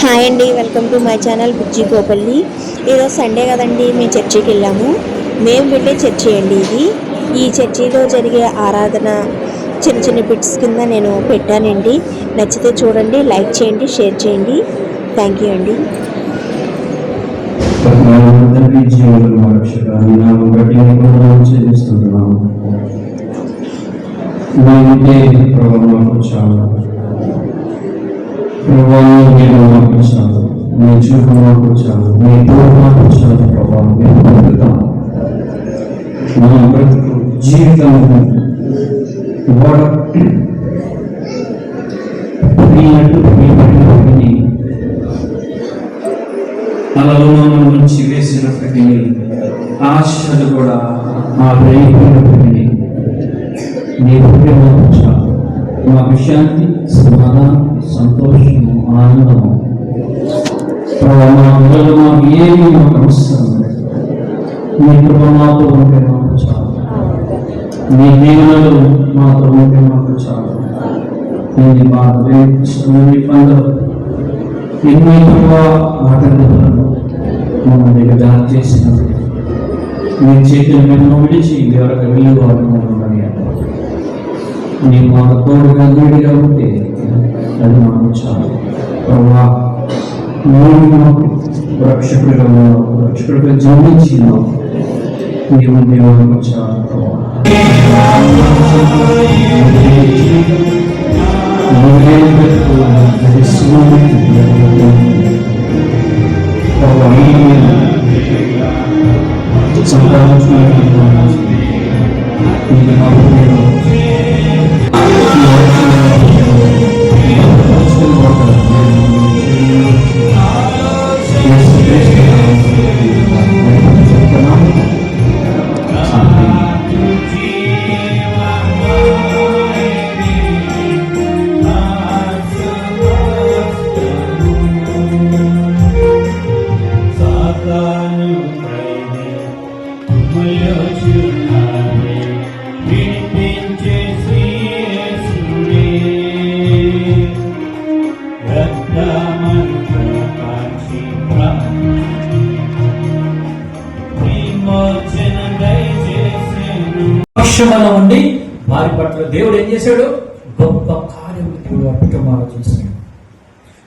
Hi అండి, welcome to my channel బుజ్జి గోపల్లి. ఈరోజు Sunday కదండి, మేము చర్చికి వెళ్ళాము. మేము వెళ్ళే చర్చి అండి ఇది. ఈ చర్చిలో జరిగే ఆరాధన చిన్న చిన్న బిట్స్ కింద నేను పెట్టానండి. నచ్చితే చూడండి, లైక్ చేయండి, షేర్ చేయండి. థ్యాంక్ యూ అండి. ప్రభావం మీరు మార్పించాలి, మీ చూపు మార్పించాలి, మీ తోడు మార్పించాలి. ప్రభావం మీరు పొందుతాం. మన బ్రతుకు జీవితం అలలో మనం నుంచి వేసినప్పటికీ ఆశలు కూడా ఆ రేగినప్పటికీ మీ హృదయం మార్పించాలి. మాకు శాంతి, సమాధానం, సంతోషము, ఆనందము. మాకు ఏమి మాకు అవసరం లేదు. మీ కృప మాతో ఉంటే మాకు చాలు. మీ దీవెనలు మాతో ఉంటే మాకు చాలు. మీ బాధ మీ పండుగ ఎన్ని ఆటంకాలను మమ్మల్ని దారి చేసినప్పుడు మీ చేతులు మేము విడిచి ఎవరికి వెళ్ళి వాడుకోవాలి. నేను మాకు తోడుగా నీడిగా ఉంటే అది మాకు చాలు. ప్రభా మాకు రక్షకుడిగా జన్మించినావు. నీవు దేవుడు చాలు. పక్షమున ఉండి వారి పట్ల దేవుడు ఏం చేశాడు? గొప్ప కార్యములు వారి కుటుంబాలు చేశాడు,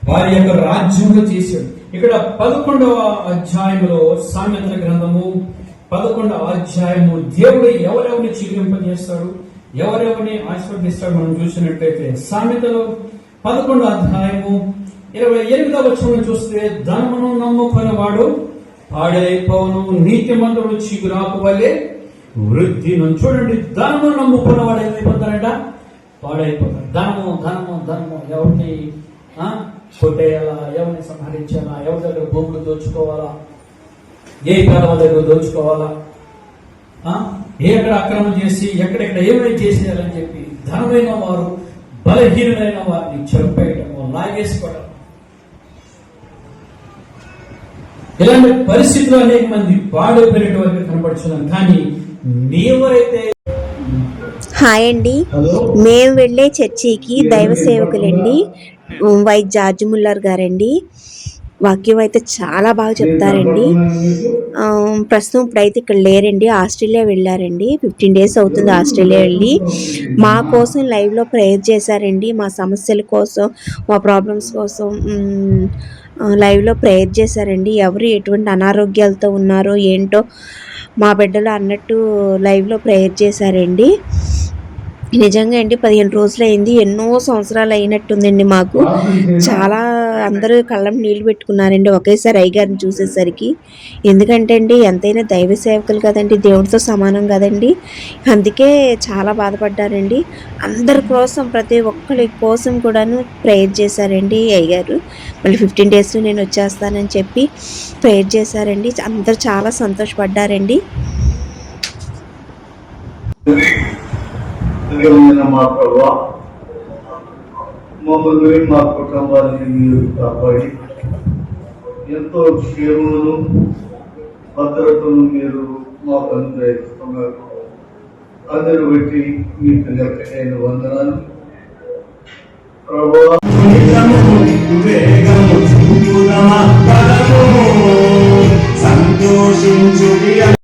వారి యొక్క రాజ్యంలో చేశాడు. ఇక్కడ 11వ అధ్యాయంలో సామెతల గ్రంథము 11వ అధ్యాయము దేవుడు ఎవరెవరిని చిగురింపజేస్తాడు, ఎవరెవరిని ఆశీర్వదిస్తాడు మనం చూసినట్లయితే సామెతలు 11వ అధ్యాయము 28వ వచనం చూస్తే ధనమును నమ్ముకునేవాడు పాడైపోవును, నీతిమంతుడు చిగురాకు వలె వృద్ధి. చూడండి, ధనము నమ్ముకున్నవాడు ఏమైపోతాడంట? పాడైపోతాడు. ధనము ధనము ధనము ఎవరిని కొట్టేయాలా, ఎవరిని సంహరించాలా, ఎవరి దగ్గర భూములు దోచుకోవాలా, ఏ కాలం దగ్గర దోచుకోవాలా, ఎక్కడ అక్రమం చేసి ఎక్కడెక్కడ ఏమైనా చేసేయాలని చెప్పి ధనమైన వారు బలహీనమైన వారిని చంపేయటము, లాగేసుకోవడం, ఇలాంటి పరిస్థితులు అనేక మంది పాడైపోయినటువంటి కనపడుతున్నాం. కానీ నీవరైతే హాయ్ అండి, మేము వెళ్ళే చర్చికి దైవ సేవకులండి వై జార్జ్ ముల్లర్ గారండి. వాక్యం అయితే చాలా బాగా చెప్తారండి. ప్రస్తుతం ఇప్పుడైతే ఇక్కడ లేరండి, ఆస్ట్రేలియా వెళ్ళారండి. 15 days అవుతుంది ఆస్ట్రేలియా వెళ్ళి. మా కోసం లైవ్లో ప్రేయర్ చేశారండి. మా సమస్యల కోసం, మా ప్రాబ్లమ్స్ కోసం లైవ్లో ప్రేయర్ చేశారండి. ఎవరు ఎటువంటి అనారోగ్యాలతో ఉన్నారో ఏంటో మా బిడ్డలు అన్నట్టు లైవ్లో ప్రేయర్ చేశారండి. నిజంగా అండి 15 రోజులు అయింది, ఎన్నో సంవత్సరాలు అయినట్టుందండి మాకు. చాలా అందరూ కళ్ళం నీళ్ళు పెట్టుకున్నారండి ఒకేసారి అయ్యగారిని చూసేసరికి. ఎందుకంటే అండి ఎంతైనా దైవ సేవకులు కదండి, దేవుడితో సమానం కదండి. అందుకే చాలా బాధపడ్డారండి. అందరి కోసం, ప్రతి ఒక్కరి కోసం కూడాను ప్రేయర్ చేశారండి అయ్యగారు. మళ్ళీ 15 days నేను వచ్చేస్తానని చెప్పి ప్రేయర్ చేశారండి. అందరు చాలా సంతోషపడ్డారండి. మా ప్రభా, మమ్మల్ని మా కుటుంబాన్ని మీరు కాపాడి ఎంతో క్షేమమును భద్రతను మీరు మాకు అనుగ్రహిస్తున్నారు. అందరూ బట్టి మీకు లెక్కైన వందనాలు ప్రభా.